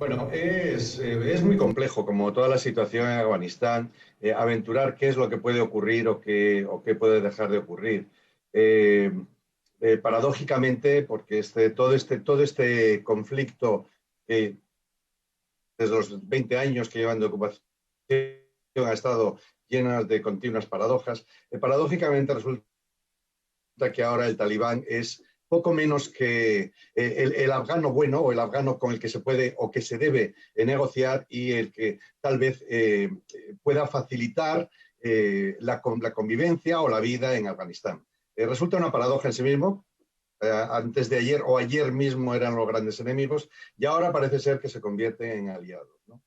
Bueno, es muy complejo, como toda la situación en Afganistán, aventurar qué es lo que puede ocurrir o qué puede dejar de ocurrir. Eh, Paradójicamente, porque todo este conflicto, desde los 20 años que llevan de ocupación, ha estado lleno de continuas paradojas. Paradójicamente resulta que ahora el talibán es poco menos que el afgano bueno o el afgano con el que se puede o que se debe negociar y el que tal vez pueda facilitar la convivencia o la vida en Afganistán. Resulta una paradoja en sí mismo. Antes de ayer o ayer mismo eran los grandes enemigos y ahora parece ser que se convierten en aliados, ¿no?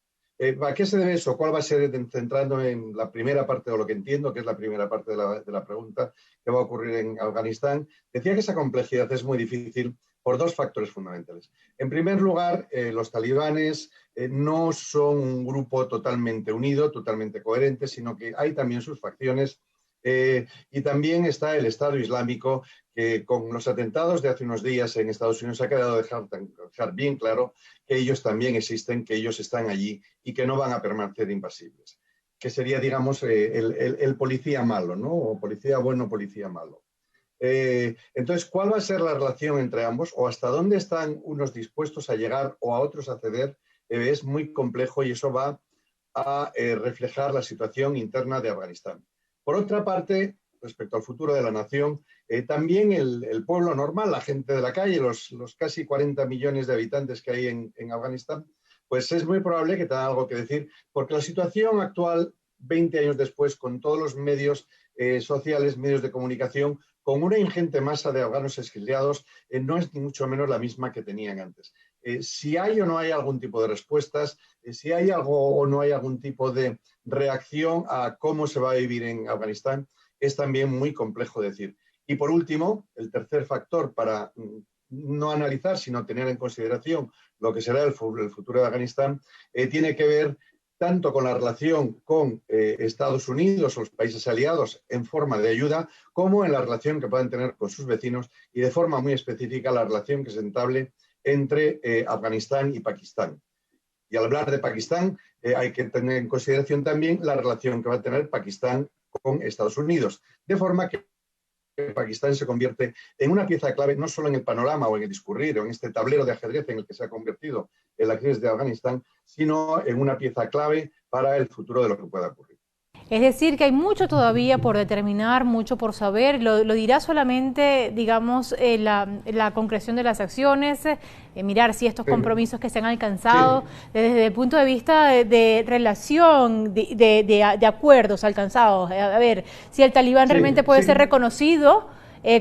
¿A qué se debe eso? ¿Cuál va a ser, centrando en la primera parte de lo que entiendo, que es la primera parte de la pregunta, qué va a ocurrir en Afganistán? Decía que esa complejidad es muy difícil por dos factores fundamentales. En primer lugar, los talibanes no son un grupo totalmente unido, totalmente coherente, sino que hay también sus facciones. Y también está el Estado Islámico, que con los atentados de hace unos días en Estados Unidos ha quedado dejar bien claro que ellos también existen, que ellos están allí y que no van a permanecer impasibles. Que sería, digamos, el policía malo, ¿no? O policía bueno, policía malo. Entonces, ¿cuál va a ser la relación entre ambos? ¿O hasta dónde están unos dispuestos a llegar o a otros a ceder? Es muy complejo y eso va a reflejar la situación interna de Afganistán. Por otra parte, respecto al futuro de la nación, también el pueblo normal, la gente de la calle, los casi 40 millones de habitantes que hay en Afganistán, pues es muy probable que tenga algo que decir, porque la situación actual, 20 años después, con todos los medios sociales, medios de comunicación, con una ingente masa de afganos exiliados, no es ni mucho menos la misma que tenían antes. Si hay o no hay algún tipo de respuestas, si hay algo o no hay algún tipo de reacción a cómo se va a vivir en Afganistán, es también muy complejo decir. Y por último, el tercer factor para no analizar, sino tener en consideración lo que será el futuro de Afganistán, tiene que ver tanto con la relación con Estados Unidos o los países aliados en forma de ayuda, como en la relación que puedan tener con sus vecinos y de forma muy específica la relación que se entable entre Afganistán y Pakistán. Y al hablar de Pakistán, hay que tener en consideración también la relación que va a tener Pakistán con Estados Unidos, de forma que Pakistán se convierte en una pieza clave no solo en el panorama o en el discurrir o en este tablero de ajedrez en el que se ha convertido en la crisis de Afganistán, sino en una pieza clave para el futuro de lo que pueda ocurrir. Es decir, que hay mucho todavía por determinar, mucho por saber. Lo dirá solamente, digamos, la concreción de las acciones, mirar si estos compromisos que se han alcanzado, Sí, desde el punto de vista de relación, de acuerdos alcanzados. A ver, si el talibán realmente sí, puede ser sí. reconocido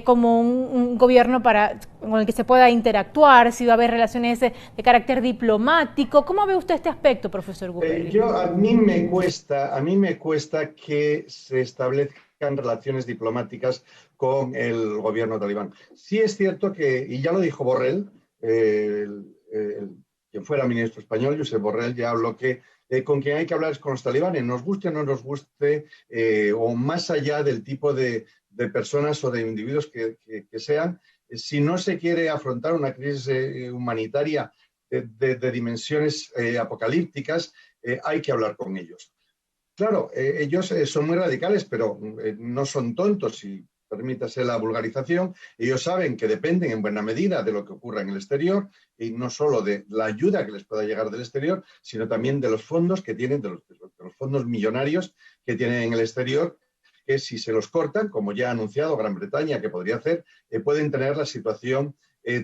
como un gobierno con el que se pueda interactuar, si va a haber relaciones de carácter diplomático. ¿Cómo ve usted este aspecto, profesor Gupelli? A mí me cuesta que se establezcan relaciones diplomáticas con el gobierno talibán. Sí es cierto que, y ya lo dijo Borrell, quien fuera ministro español, Josep Borrell, ya habló que con quien hay que hablar es con los talibanes, nos guste o no nos guste, o más allá del tipo de personas o de individuos que sean, si no se quiere afrontar una crisis humanitaria de dimensiones apocalípticas, hay que hablar con ellos. Claro, ellos son muy radicales, pero no son tontos, y permítase la vulgarización. Ellos saben que dependen en buena medida de lo que ocurra en el exterior, y no solo de la ayuda que les pueda llegar del exterior, sino también de los fondos que tienen, de los fondos millonarios que tienen en el exterior, que si se los cortan, como ya ha anunciado Gran Bretaña que podría hacer, pueden tener la situación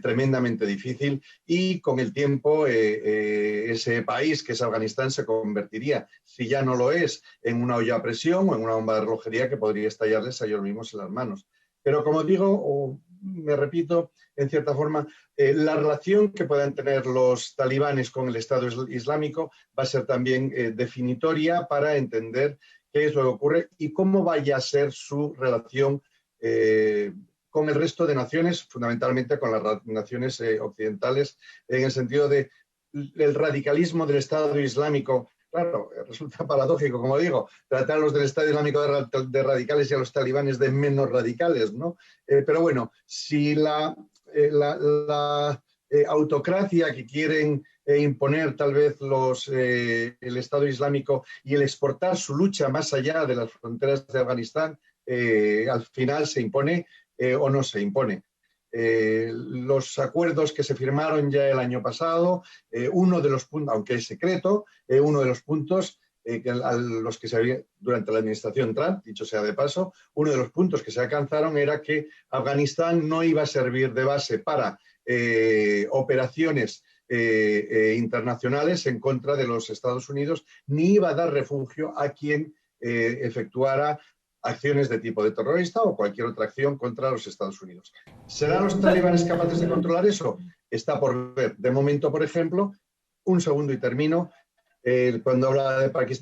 tremendamente difícil, y con el tiempo ese país que es Afganistán se convertiría, si ya no lo es, en una olla a presión o en una bomba de relojería que podría estallarles a ellos mismos en las manos. Pero como digo, o me repito, en cierta forma, la relación que puedan tener los talibanes con el Estado Islámico va a ser también definitoria para entender qué es lo que ocurre y cómo vaya a ser su relación con el resto de naciones, fundamentalmente con las naciones occidentales, en el sentido de el radicalismo del Estado Islámico. Claro, resulta paradójico, como digo, tratar a los del Estado Islámico de radicales y a los talibanes de menos radicales, ¿no? Pero bueno, si autocracia que quieren imponer tal vez el Estado Islámico y el exportar su lucha más allá de las fronteras de Afganistán, al final se impone o no se impone. Los acuerdos que se firmaron ya el año pasado, uno de los puntos, aunque es secreto, uno de los puntos a los que se había, durante la administración Trump, dicho sea de paso, uno de los puntos que se alcanzaron era que Afganistán no iba a servir de base para operaciones internacionales en contra de los Estados Unidos, ni iba a dar refugio a quien efectuara acciones de tipo de terrorista o cualquier otra acción contra los Estados Unidos. ¿Serán los talibanes capaces de controlar eso? Está por ver. De momento, por ejemplo, un segundo y termino, cuando habla de Pakistán,